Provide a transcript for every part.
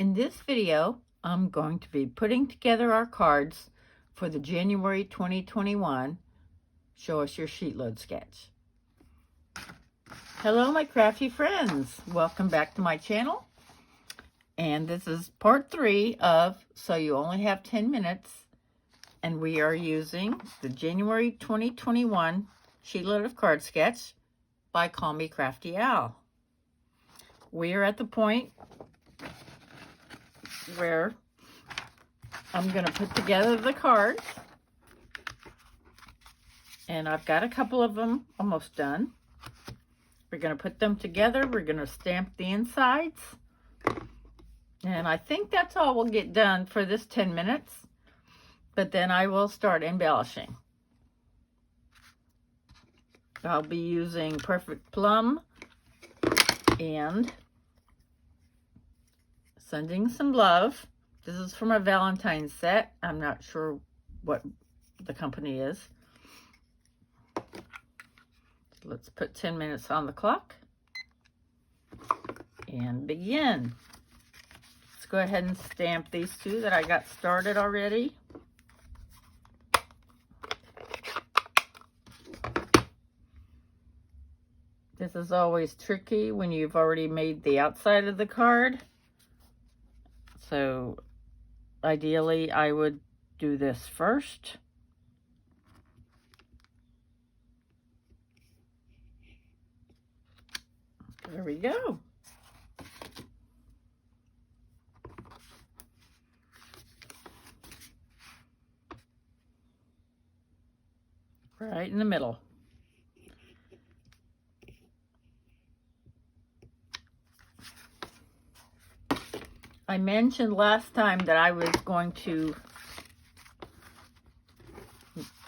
In this video, I'm going to be putting together our cards for the January 2021 Show Us Your Sheetload sketch. Hello, my crafty friends. Welcome back to my channel. And this is part 3 of So You Only Have 10 Minutes. And we are using the January 2021 Sheetload of Card Sketch by Call Me Crafty Al. We are at the point where I'm going to put together the cards, and I've got a couple of them almost done. We're going to put them together. We're going to stamp the insides, and I think that's all we'll get done for this 10 minutes, but then I will start embellishing. I'll be using Perfect Plum and Sending Some Love. This is from a Valentine's set. I'm not sure what the company is. So let's put 10 minutes on the clock and begin. Let's go ahead and stamp these two that I got started already. This is always tricky when you've already made the outside of the card. So ideally, I would do this first. There we go. Right in the middle. I mentioned last time that I was going to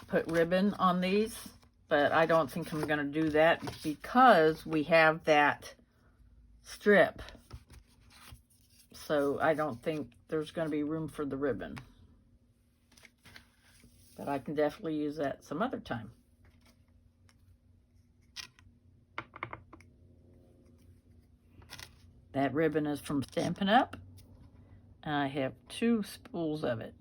put ribbon on these, but I don't think I'm going to do that because we have that strip. So I don't think there's going to be room for the ribbon. But I can definitely use that some other time. That ribbon is from Stampin' Up! And I have 2 spools of it.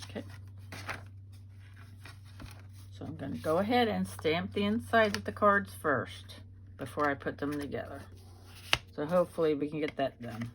Okay. So I'm going to go ahead and stamp the inside of the cards first before I put them together. So hopefully we can get that done.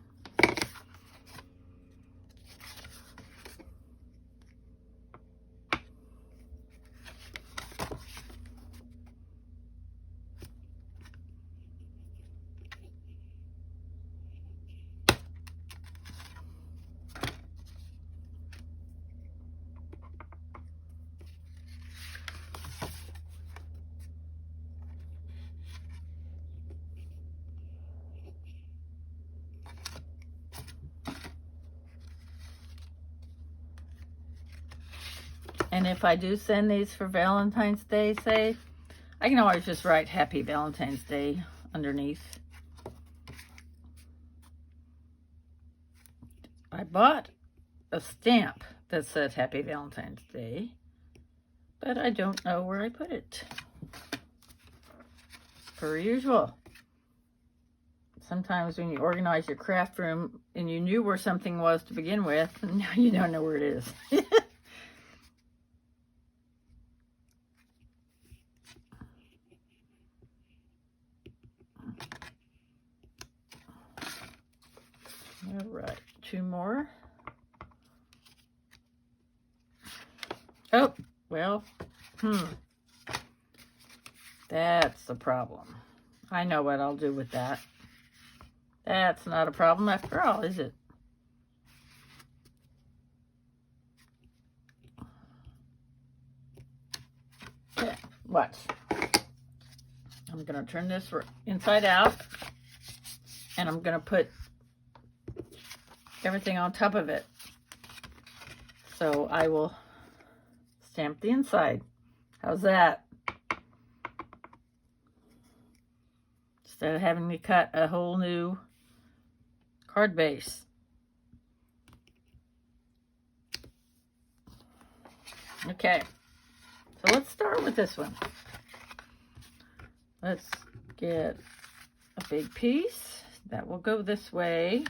And if I do send these for Valentine's Day, say, I can always just write Happy Valentine's Day underneath. I bought a stamp that said Happy Valentine's Day, but I don't know where I put it. Per usual. Sometimes when you organize your craft room and you knew where something was to begin with, now you don't know where it is. All right, 2 more. Oh, well, that's the problem. I know what I'll do with that. That's not a problem after all, is it? Okay, watch. I'm going to turn this inside out, and I'm going to put everything on top of it. So I will stamp the inside. How's that? Instead of having to cut a whole new card base. Okay, so let's start with this one. Let's get a big piece. That will go this way.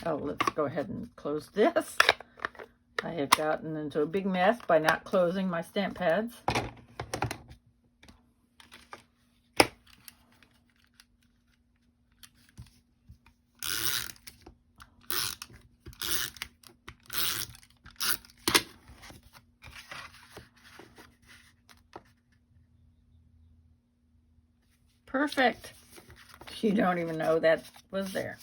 Oh, let's go ahead and close this. I have gotten into a big mess by not closing my stamp pads. Perfect. You don't even know that was there.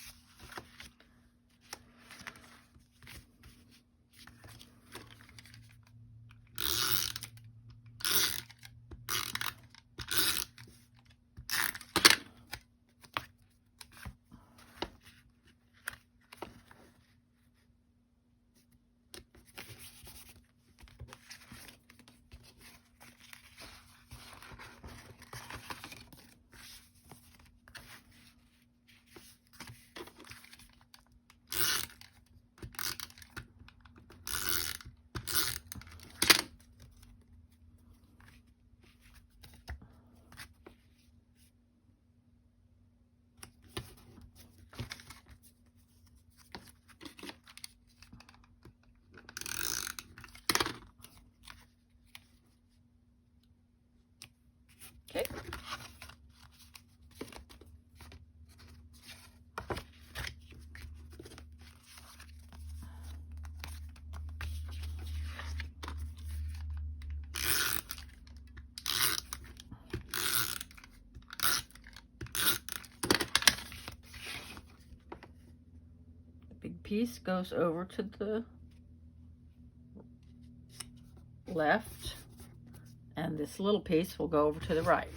Okay. The big piece goes over to the left, and this little piece will go over to the right.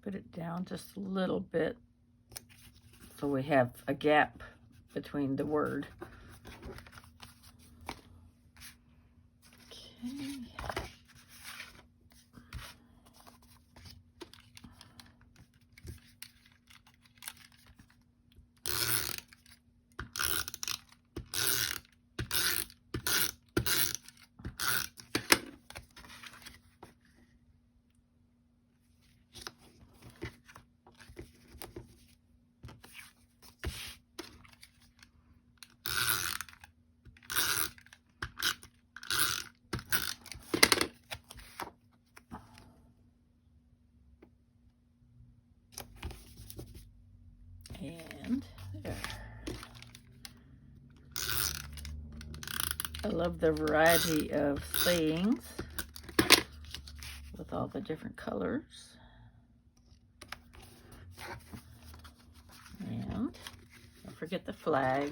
Put it down just a little bit so we have a gap between the word. Okay. And there. I love the variety of sayings with all the different colors. And don't forget the flag.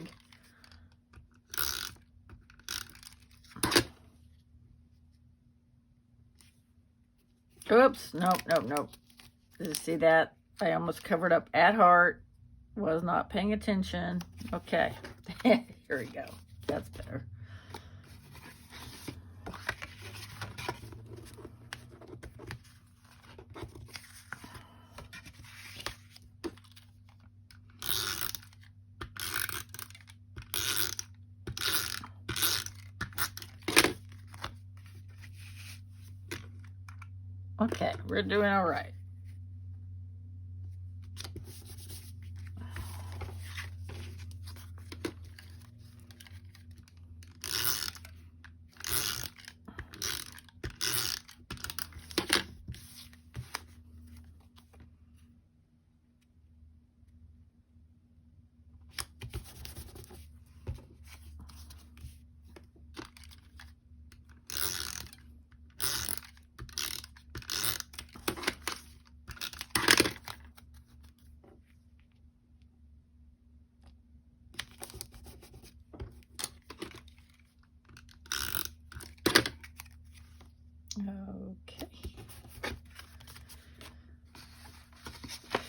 Oops, nope. Did you see that? I almost covered up at heart. Was not paying attention. Okay, here we go. That's better. Okay, we're doing all right.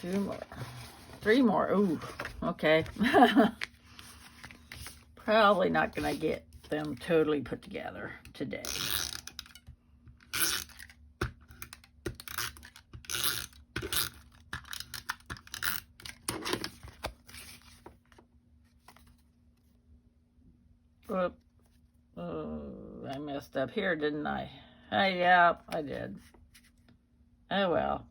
2 more. 3 more. Ooh, okay. Probably not going to get them totally put together today. Whoop. I messed up here, didn't I? Yeah, I did. Oh well.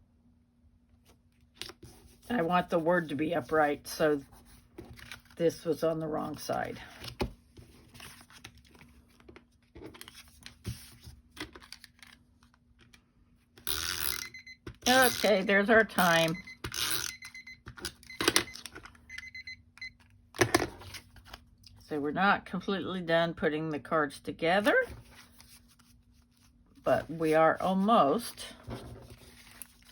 I want the word to be upright, so this was on the wrong side. Okay, there's our time. So we're not completely done putting the cards together, but we are almost.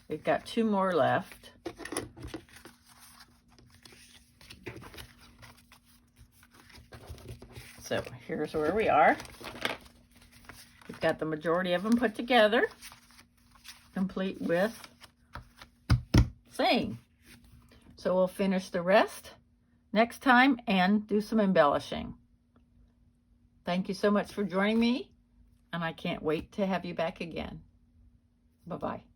We've got 2 more left. So here's where we are. We've got the majority of them put together, complete with saying. So we'll finish the rest next time and do some embellishing. Thank you so much for joining me, and I can't wait to have you back again. Bye-bye.